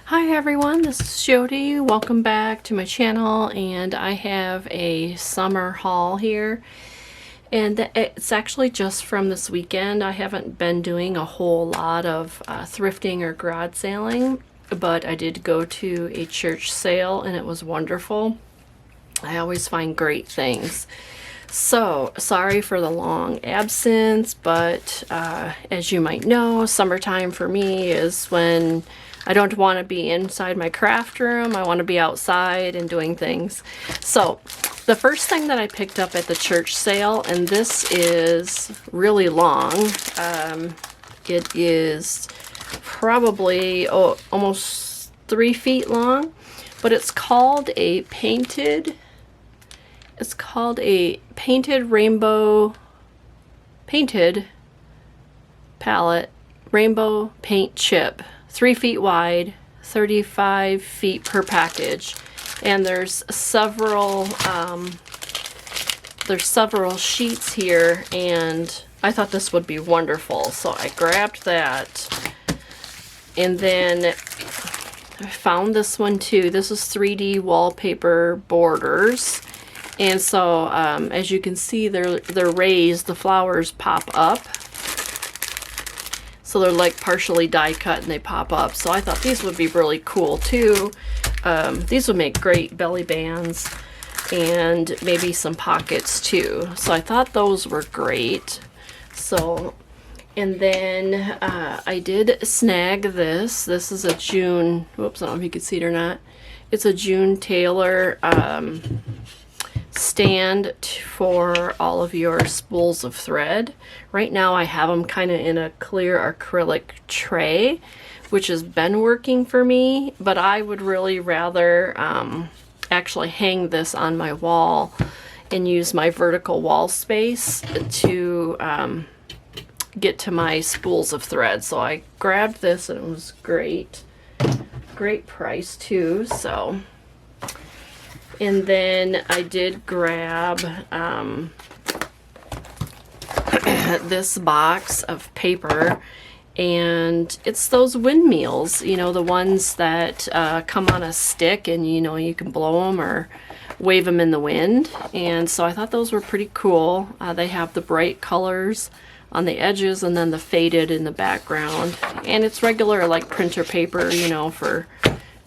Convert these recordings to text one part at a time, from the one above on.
Hi everyone, this is Jody. Welcome back to my channel, and I have a summer haul here. And it's actually just from this weekend. I haven't been doing a whole lot of thrifting or garage sailing, but I did go to a church sale and it was wonderful. I always find great things. So, sorry for the long absence, but as you might know, summertime for me is when I don't want to be inside my craft room. I want to be outside and doing things. So, the first thing that I picked up at the church sale, and this is really long. It is probably almost 3 feet long, but it's called a painted rainbow painted palette, rainbow paint chip, 3 feet wide, 35 feet per package. And there's several sheets here, and I thought this would be wonderful. So I grabbed that, and then I found this one too. This is 3D wallpaper borders. And so, as you can see, they're raised. The flowers pop up. So they're like partially die cut and they pop up. So I thought these would be really cool too. These would make great belly bands and maybe some pockets too. So I thought those were great. So, and then I did snag this. This is a June, whoops, I don't know if you can see it or not. It's a June Taylor stand for all of your spools of thread. Right now I have them kind of in a clear acrylic tray, which has been working for me, but I would really rather actually hang this on my wall and use my vertical wall space to get to my spools of thread. So I grabbed this and it was great price too. So, and then I did grab this box of paper, and it's those windmills, you know, the ones that come on a stick and, you know, you can blow them or wave them in the wind. And so I thought those were pretty cool. They have the bright colors on the edges and then the faded in the background. And it's regular like printer paper, you know, for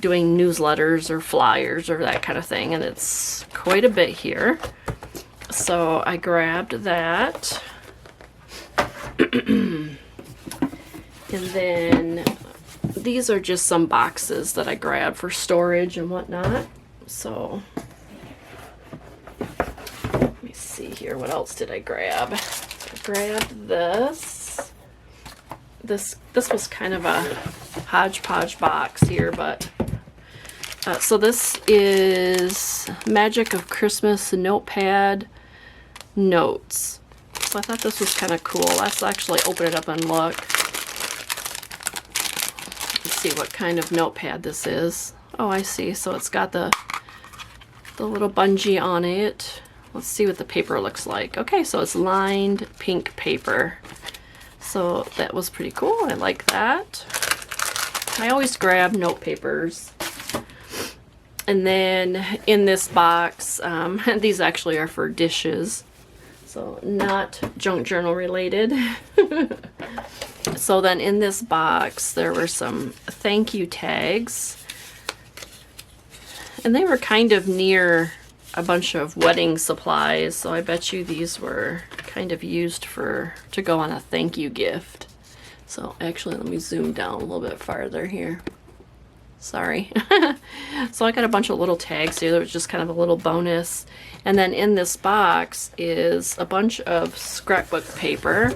doing newsletters or flyers or that kind of thing, and it's quite a bit here. So I grabbed that. And then these are just some boxes that I grabbed for storage and whatnot. So let me see here, what else did I grab? I grabbed this. This was kind of a hodgepodge box here, but so this is Magic of Christmas notepad notes. So I thought this was kind of cool. Let's actually open it up and look. Let's see what kind of notepad this is. Oh, I see. So it's got the little bungee on it. Let's see what the paper looks like. Okay, so it's lined pink paper. So that was pretty cool. I like that. I always grab note papers. And then in this box, these actually are for dishes, so not junk journal related. So then in this box, there were some thank you tags, and they were kind of near a bunch of wedding supplies, so I bet you these were kind of used to go on a thank you gift. So actually, let me zoom down a little bit farther here. Sorry. So I got a bunch of little tags here. There was just kind of a little bonus. And then in this box is a bunch of scrapbook paper.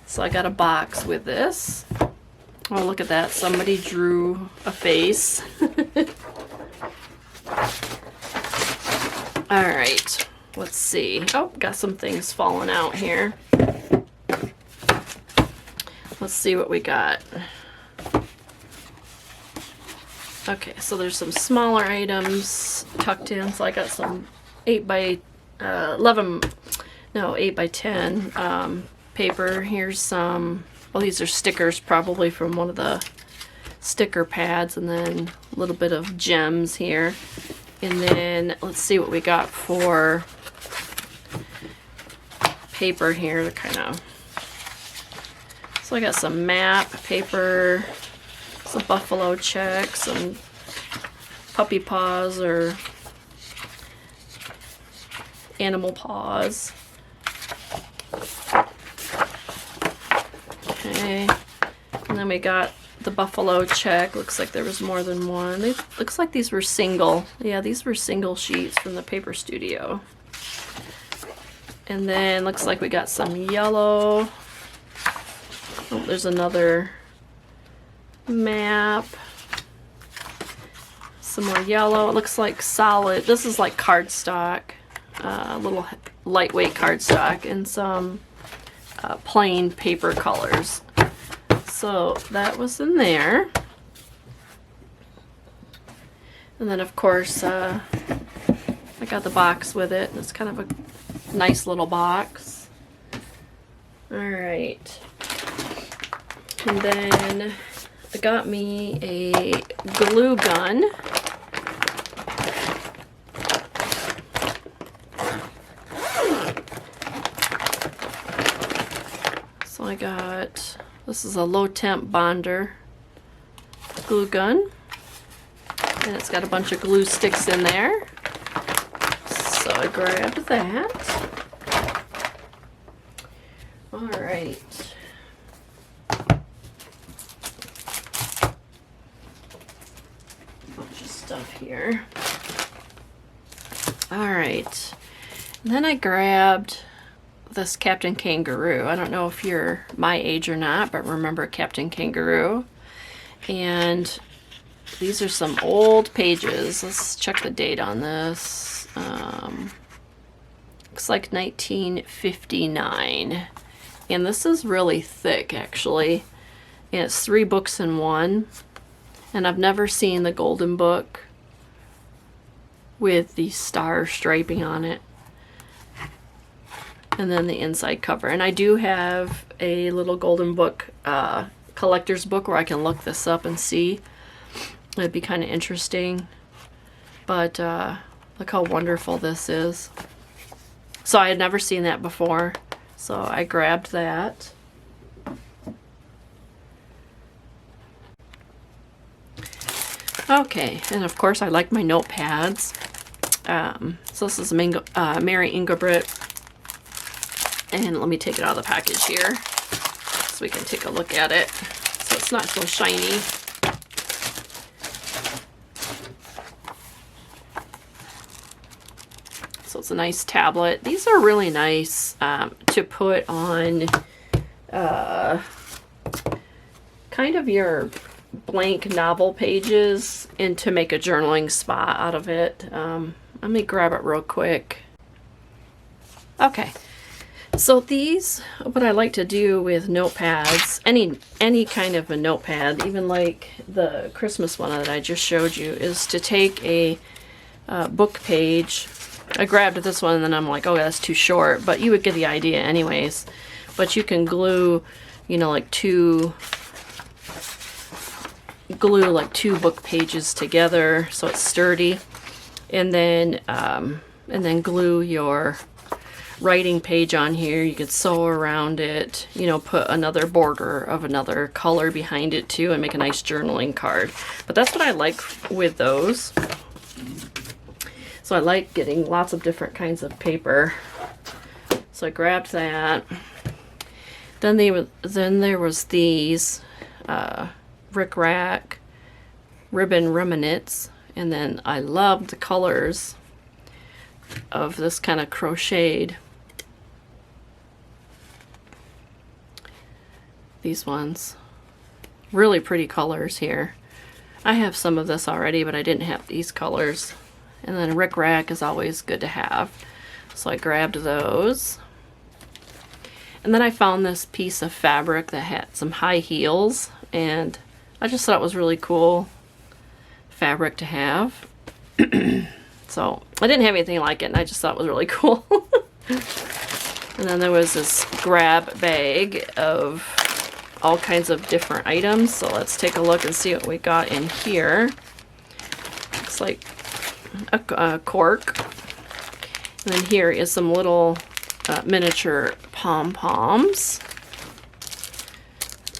So I got a box with this. Oh, look at that. Somebody drew a face. All right. Let's see. Oh, got some things falling out here. Let's see what we got. Okay, so there's some smaller items tucked in. So I got some 8 by 10 paper. Here's some, well, these are stickers probably from one of the sticker pads, and then a little bit of gems here. And then let's see what we got for paper here to kind of. So I got some map paper, some buffalo check, some puppy paws or animal paws. Okay, and then we got the buffalo check. Looks like there was more than one. Looks like these were single. Yeah, these were single sheets from the Paper Studio. And then looks like we got some yellow. Oh, there's another map. Some more yellow. It looks like solid. This is like cardstock. Little lightweight cardstock, and some plain paper colors. So that was in there. And then of course I got the box with it. It's kind of a nice little box. Alright. And then I got me a glue gun. So I got, this is a low temp bonder glue gun. And it's got a bunch of glue sticks in there. So I grabbed that. Alright. Bunch of stuff here. Alright. And then I grabbed this Captain Kangaroo. I don't know if you're my age or not, but remember Captain Kangaroo. And these are some old pages. Let's check the date on this. Looks like 1959. And this is really thick, actually. And it's 3 books in one. And I've never seen the Golden Book with the star striping on it. And then the inside cover. And I do have a little Golden Book collector's book where I can look this up and see. It'd be kind of interesting. But look how wonderful this is. So I had never seen that before. So I grabbed that. Okay, and of course I like my notepads. So this is Mary Ingebrigt. And let me take it out of the package here so we can take a look at it. So it's not so shiny. So it's a nice tablet. These are really nice to put on kind of your blank novel pages and to make a journaling spot out of it. Let me grab it real quick. Okay. So these, what I like to do with notepads, any kind of a notepad, even like the Christmas one that I just showed you, is to take a book page. I grabbed this one and then I'm like, oh, that's too short, but you would get the idea anyways. But you can glue, you know, like two book pages together so it's sturdy, and then glue your writing page on here. You could sew around it, you know, put another border of another color behind it too, and make a nice journaling card. But that's what I like with those. So I like getting lots of different kinds of paper. So I grabbed that. Then there was these Rick Rack ribbon remnants, and then I loved the colors of this kind of crocheted. These ones, really pretty colors here. I have some of this already, but I didn't have these colors. And then Rick Rack is always good to have, so I grabbed those. And then I found this piece of fabric that had some high heels, and I just thought it was really cool fabric to have. So I didn't have anything like it, and I just thought it was really cool. And then there was this grab bag of all kinds of different items. So let's take a look and see what we got in here. Looks like a cork. And then here is some little miniature pom-poms.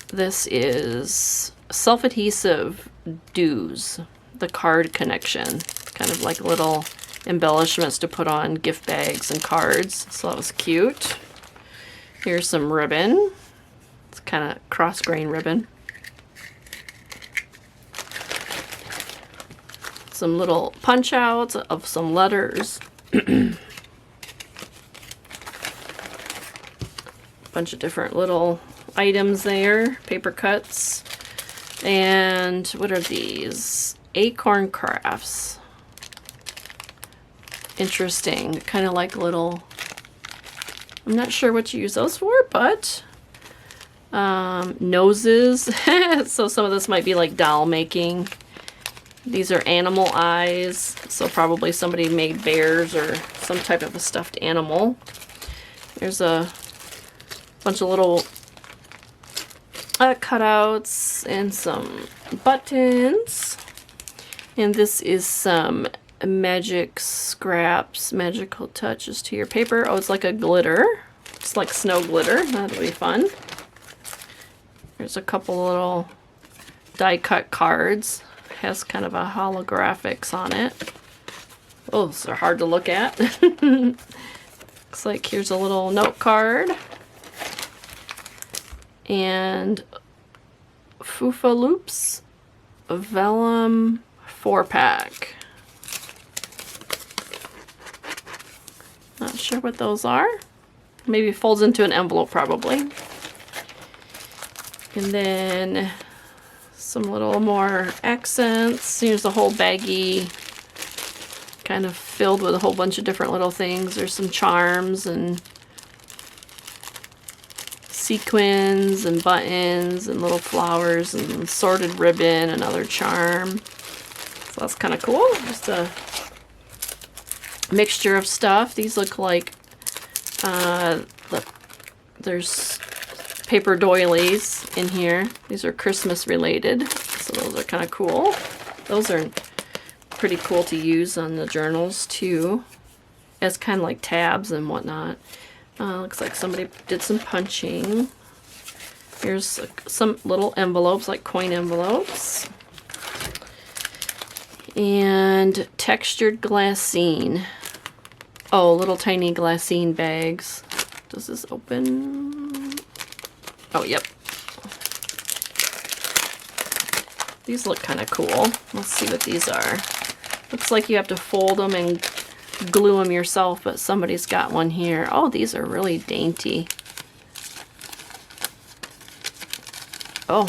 This is self-adhesive doos, the card connection. Kind of like little embellishments to put on gift bags and cards. So that was cute. Here's some ribbon. It's kind of cross-grain ribbon. Some little punch outs of some letters. Bunch of different little items there. Paper cuts. And what are these? Acorn crafts. Interesting. Kind of like little... I'm not sure what you use those for, but... noses. So some of this might be like doll making. These are animal eyes. So probably somebody made bears or some type of a stuffed animal. There's a bunch of little cutouts and some buttons. And this is some magic scraps, magical touches to your paper. Oh, it's like a glitter. It's like snow glitter. That'll be fun. There's a couple little die cut cards. Has kind of a holographics on it. Oh, those are hard to look at. Looks like here's a little note card. And Fufa Loops Vellum 4-pack. Not sure what those are. Maybe it folds into an envelope probably. And then some little more accents. Here's a whole baggie kind of filled with a whole bunch of different little things. There's some charms and sequins and buttons and little flowers and sorted ribbon, another charm. So that's kind of cool. Just a mixture of stuff. These look like there's paper doilies in here. These are Christmas related, so those are kind of cool. Those are pretty cool to use on the journals too, as kind of like tabs and whatnot. Looks like somebody did some punching. Here's some little envelopes, like coin envelopes. And textured glassine. Oh, little tiny glassine bags. Does this open? Oh, yep. These look kind of cool. Let's see what these are. Looks like you have to fold them and glue them yourself, but somebody's got one here. Oh, these are really dainty. Oh,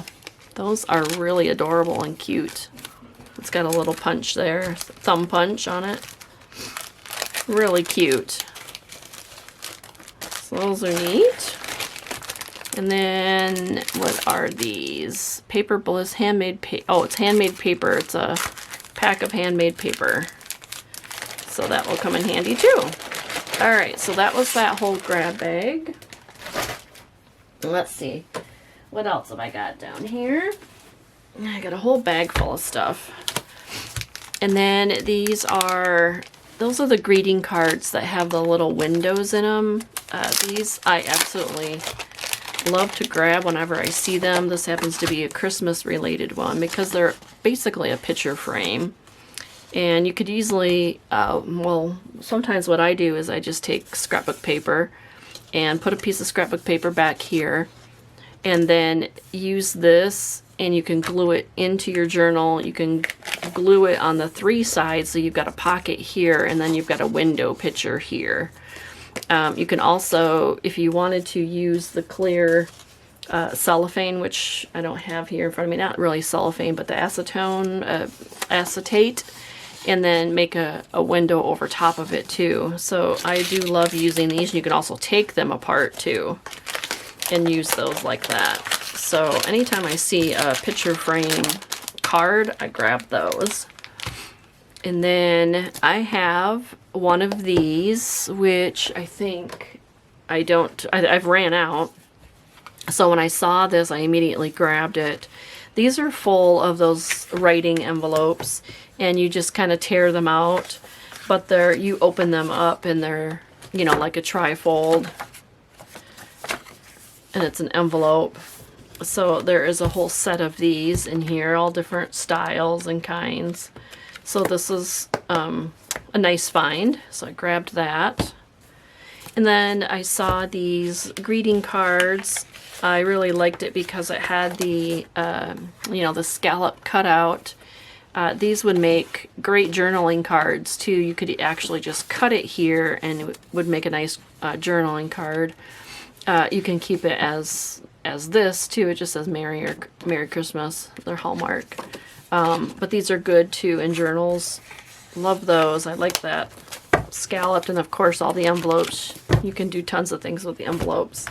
those are really adorable and cute. It's got a little punch there, thumb punch on it. Really cute. So those are neat. And then what are these? Paper Bliss handmade oh, it's handmade paper. It's a pack of handmade paper. So that will come in handy too. Alright, so that was that whole grab bag. Let's see. What else have I got down here? I got a whole bag full of stuff. And then these are, those are the greeting cards that have the little windows in them. These I absolutely love to grab whenever I see them. This happens to be a Christmas related one because they're basically a picture frame. And you could easily, well, sometimes what I do is I just take scrapbook paper and put a piece of scrapbook paper back here and then use this, and you can glue it into your journal. You can glue it on the 3 sides, so you've got a pocket here and then you've got a window picture here. You can also, if you wanted to use the clear cellophane, which I don't have here in front of me, not really cellophane, but the acetone, acetate, and then make a window over top of it too. So I do love using these. You can also take them apart too and use those like that. So anytime I see a picture frame card, I grab those. And then I have one of these, which I think I've ran out. So when I saw this, I immediately grabbed it. These are full of those writing envelopes, and you just kind of tear them out, but you open them up and they're, you know, like a trifold, and it's an envelope. So there is a whole set of these in here, all different styles and kinds. So this is a nice find, so I grabbed that. And then I saw these greeting cards. I really liked it because it had the, you know, the scallop cutout. These would make great journaling cards too. You could actually just cut it here and it would make a nice journaling card. You can keep it as this too. It just says Merry Christmas. They're Hallmark. But these are good too in journals. Love those. I like that. Scalloped, and of course all the envelopes. You can do tons of things with the envelopes.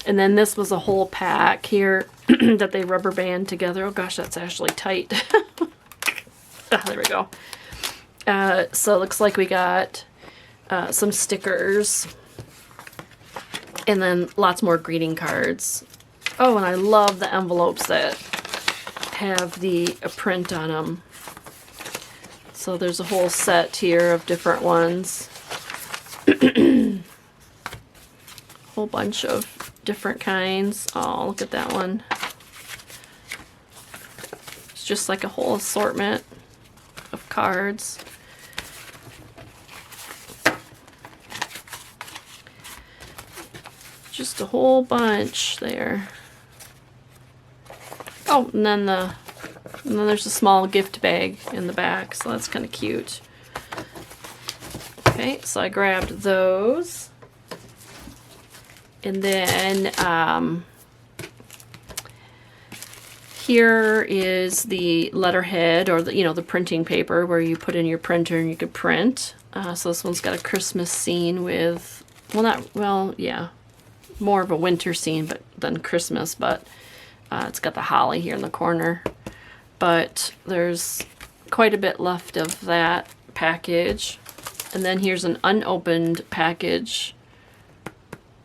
And then this was a whole pack here that they rubber band together. Oh gosh, that's actually tight. There we go. So it looks like we got some stickers and then lots more greeting cards. Oh, and I love the envelopes that have the print on them. So there's a whole set here of different ones. Whole bunch of different kinds. Oh, look at that one. It's just like a whole assortment of cards. Just a whole bunch there. Oh, and then there's a small gift bag in the back, so that's kind of cute. Okay, so I grabbed those. And then here is the letterhead, or the, you know, the printing paper where you put in your printer and you could print. So this one's got a Christmas scene with, yeah, more of a winter scene than Christmas, but it's got the holly here in the corner. But there's quite a bit left of that package. And then here's an unopened package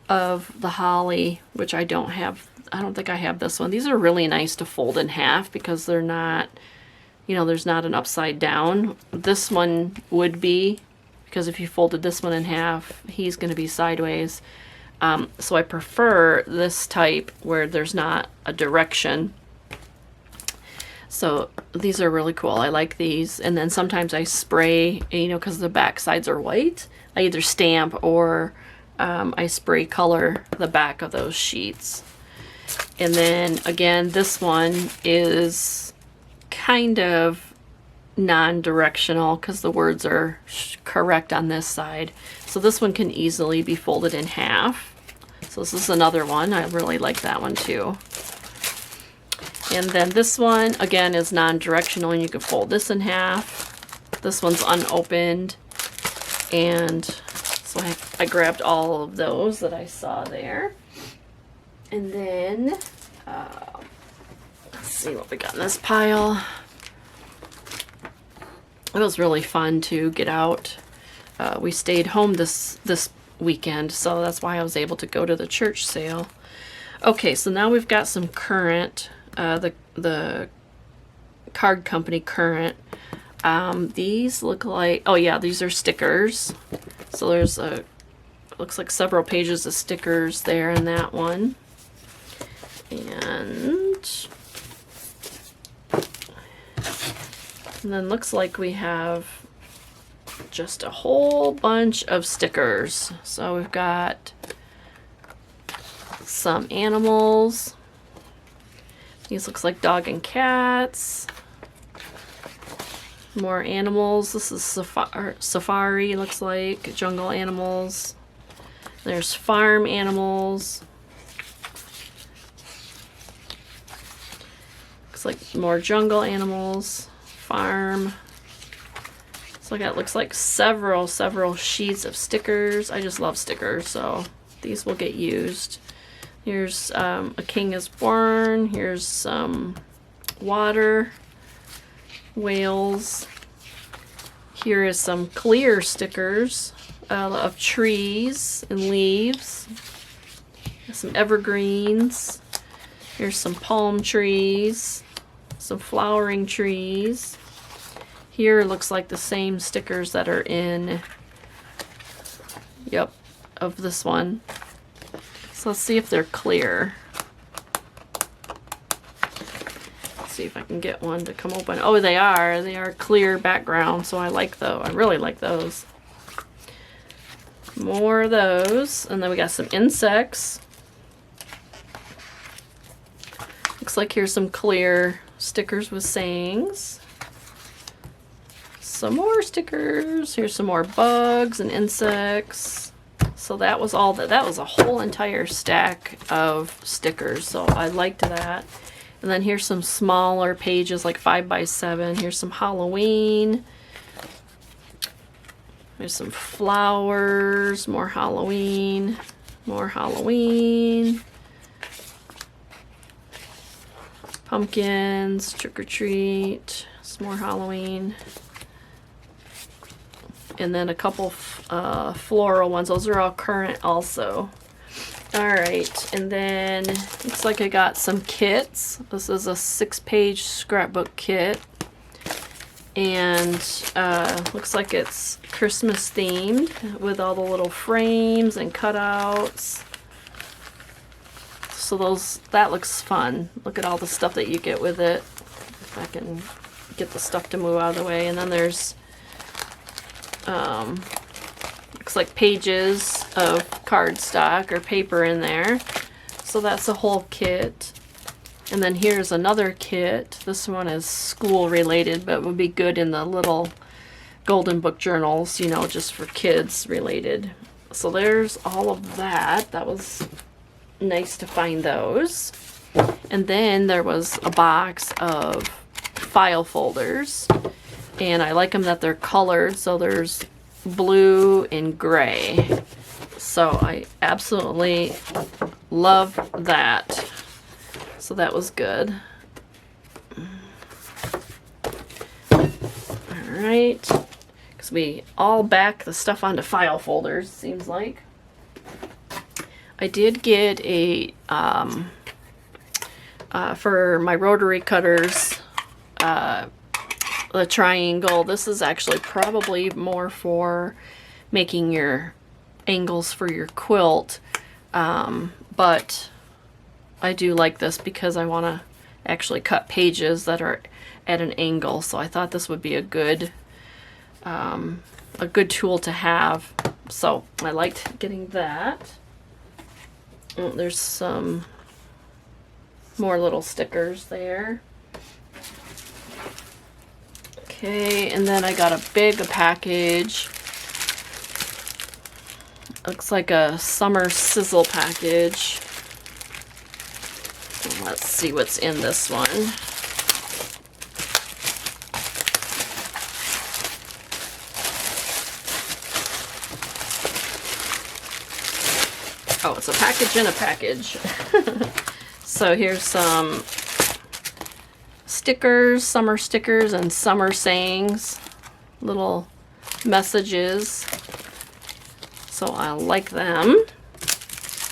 of the holly, which I don't have. I don't think I have this one. These are really nice to fold in half because they're not, you know, there's not an upside down. This one would be, because if you folded this one in half, he's going to be sideways. So I prefer this type where there's not a direction. So these are really cool. I like these. And then sometimes I spray, you know, because the back sides are white. I either stamp or I spray color the back of those sheets. And then again, this one is kind of non-directional because the words are correct on this side. So this one can easily be folded in half. So this is another one. I really like that one too. And then this one again is non-directional, and you can fold this in half. This one's unopened, and so I grabbed all of those that I saw there. And then let's see what we got in this pile. It was really fun to get out. We stayed home this weekend, so that's why I was able to go to the church sale. Okay, so now we've got some Current, the card company Current. These look like, oh yeah, these are stickers. So there's looks like several pages of stickers there in that one. And then looks like we have just a whole bunch of stickers. So we've got some animals. These looks like dog and cats. More animals. This is safari, looks like jungle animals. There's farm animals. Looks like more jungle animals, farm. So it looks like several sheets of stickers. I just love stickers, so these will get used. Here's A King is Born. Here's some water, whales. Here is some clear stickers of trees and leaves. Some evergreens. Here's some palm trees, some flowering trees. Here looks like the same stickers that are in, yep, of this one. So let's see if they're clear. Let's see if I can get one to come open. Oh, they are. They are clear background, so I like those. I really like those. More of those. And then we got some insects. Looks like here's some clear stickers with sayings. Some more stickers. Here's some more bugs and insects. So that was all that. That was a whole entire stack of stickers. So I liked that. And then here's some smaller pages, like 5x7. Here's some Halloween. There's some flowers, more Halloween, more Halloween. Pumpkins, trick or treat, some more Halloween. And then a couple floral ones. Those are all current also. Alright, and then looks like I got some kits. This is a 6-page scrapbook kit. And looks like it's Christmas themed with all the little frames and cutouts. So that looks fun. Look at all the stuff that you get with it. If I can get the stuff to move out of the way. And then there's looks like pages of cardstock or paper in there. So that's a whole kit. And then here's another kit. This one is school related, but would be good in the little golden book journals, you know, just for kids related. So there's all of that. That was nice to find those. And then there was a box of file folders. And I like them that they're colored. So there's blue and gray. So I absolutely love that. So that was good. Alright. Because we all back the stuff onto file folders, seems like. I did get a, for my rotary cutters, the triangle. This is actually probably more for making your angles for your quilt. But I do like this because I want to actually cut pages that are at an angle. So I thought this would be a good tool to have. So I liked getting that. Oh, there's some more little stickers there. Okay, and then I got a big package. Looks like a summer sizzle package. Let's see what's in this one. Oh, it's a package in a package. So here's some stickers, summer stickers, and summer sayings. Little messages. So I like them.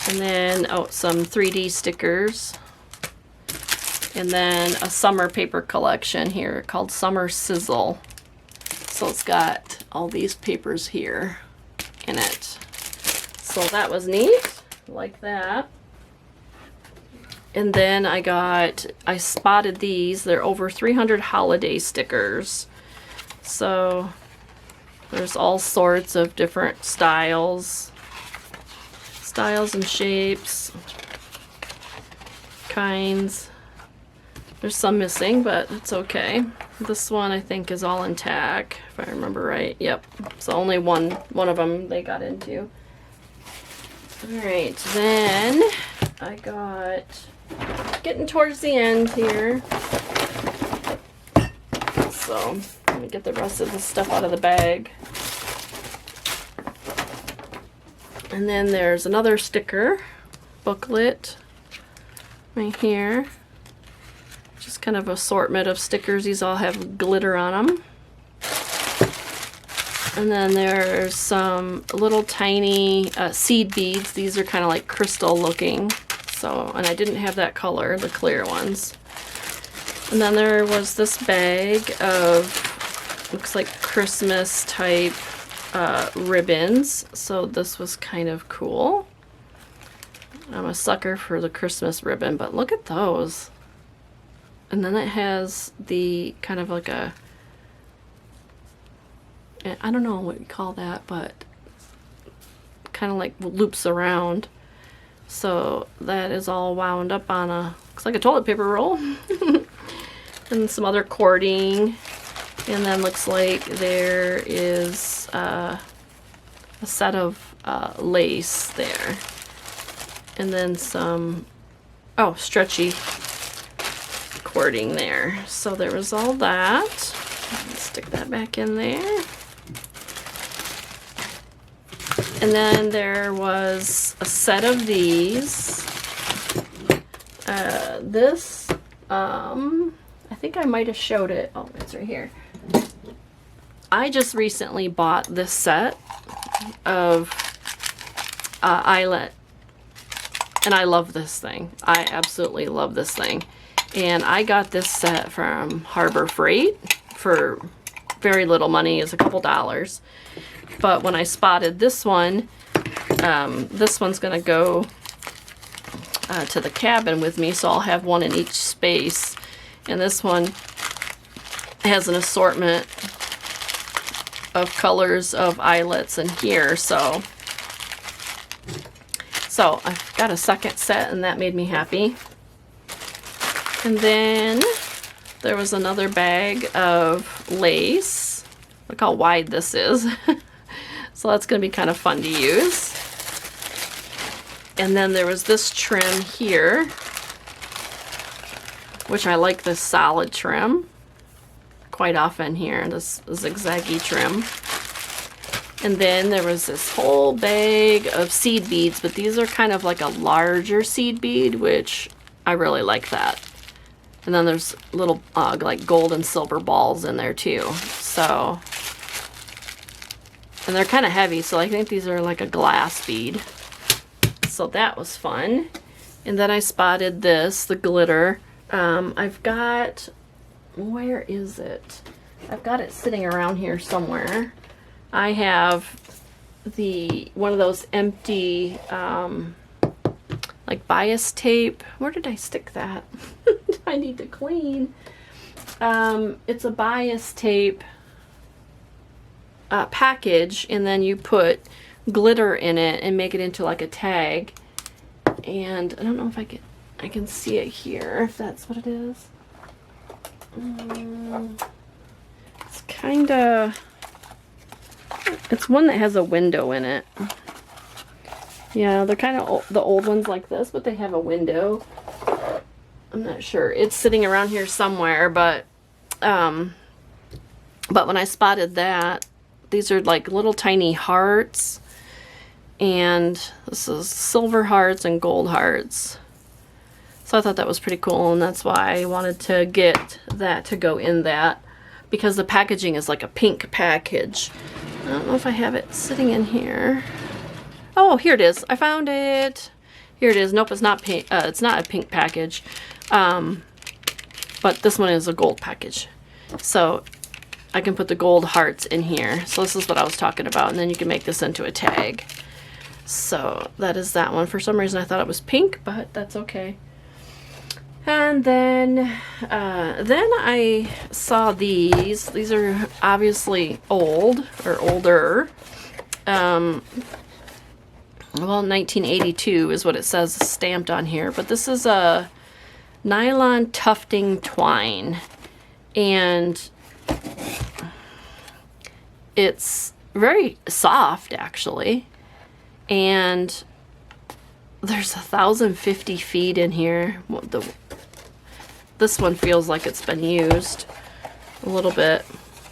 And then, oh, some 3D stickers. And then a summer paper collection here called Summer Sizzle. So it's got all these papers here in it. So that was neat. Like that. And then I spotted these. They're over 300 holiday stickers. So there's all sorts of different styles and shapes, kinds. There's some missing, but it's okay. This one I think is all intact, if I remember right. Yep. So only one of them they got into. Alright, then I got, getting towards the end here. So let me get the rest of the stuff out of the bag. And then there's another sticker booklet right here. Just kind of assortment of stickers. These all have glitter on them. And then there's some little tiny seed beads. These are kind of like crystal looking. So, and I didn't have that color, the clear ones. And then there was this bag of, looks like Christmas type ribbons. So this was kind of cool. I'm a sucker for the Christmas ribbon, but look at those. And then it has the kind of like a, I don't know what you call that, but kind of like loops around. So that is all wound up on a, looks like a toilet paper roll. And some other cording. And then looks like there is a set of lace there. And then some, oh, stretchy cording there. So there was all that. Stick that back in there. And then there was a set of these. I think I might have showed it. Oh, it's right here. I just recently bought this set of eyelet. And I love this thing. I absolutely love this thing. And I got this set from Harbor Freight for very little money. It's a couple dollars. But when I spotted this one, this one's going to go to the cabin with me, so I'll have one in each space. And this one has an assortment of colors of eyelets in here, so I've got a second set, and that made me happy. And then there was another bag of lace. Look how wide this is. So that's going to be kind of fun to use. And then there was this trim here, which I like this solid trim quite often here, this zigzaggy trim. And then there was this whole bag of seed beads, but these are kind of like a larger seed bead, which I really like that. And then there's little like gold and silver balls in there too. So, and they're kind of heavy, so I think these are like a glass bead. So that was fun. And then I spotted this, the glitter. I've got, where is it? I've got it sitting around here somewhere. I have one of those empty, like bias tape. Where did I stick that? I need to clean. It's a bias tape package, and then you put glitter in it and make it into like a tag. And I don't know if I can see it here, if that's what it is. It's kind of, it's one that has a window in it. Yeah, they're kind of the old ones like this, but they have a window. I'm not sure. It's sitting around here somewhere, but when I spotted that, these are like little tiny hearts, and this is silver hearts and gold hearts. So I thought that was pretty cool, and that's why I wanted to get that to go in that, because the packaging is like a pink package. I don't know if I have it sitting in here. Oh, here it is. I found it. Here it is. Nope, it's not pink. It's not a pink package. But this one is a gold package. So I can put the gold hearts in here. So this is what I was talking about. And then you can make this into a tag. So that is that one. For some reason I thought it was pink, but that's okay. And then I saw these. These are obviously old or older. Well, 1982 is what it says stamped on here. But this is a nylon tufting twine. And it's very soft, actually. And there's 1,050 feet in here. This one feels like it's been used a little bit,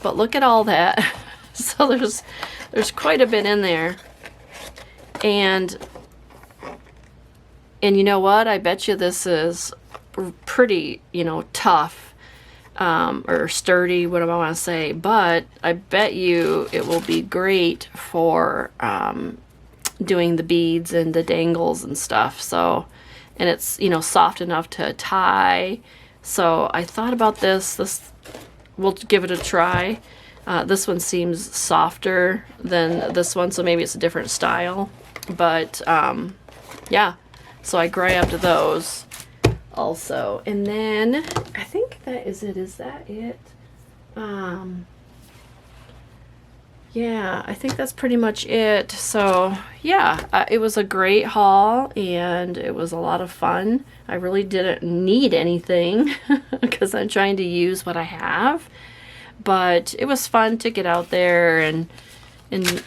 but look at all that. So there's quite a bit in there. And you know what? I bet you this is pretty, tough, or sturdy, what do I want to say, but I bet you it will be great for doing the beads and the dangles and stuff. So, and it's, you know, soft enough to tie. So I thought about this, we'll give it a try. This one seems softer than this one, so maybe it's a different style, but yeah, so I grabbed those also. And then I think that is it. Is that it? Yeah, I think that's pretty much it. So yeah, it was a great haul and it was a lot of fun. I really didn't need anything because I'm trying to use what I have, but it was fun to get out there and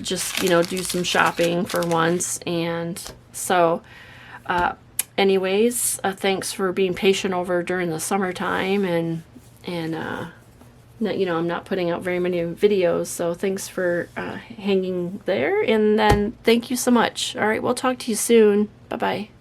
just, you know, do some shopping for once. And so anyways, thanks for being patient over during the summertime, and you know, I'm not putting out very many videos, so thanks for hanging there, and then thank you so much. All right, we'll talk to you soon. Bye-bye.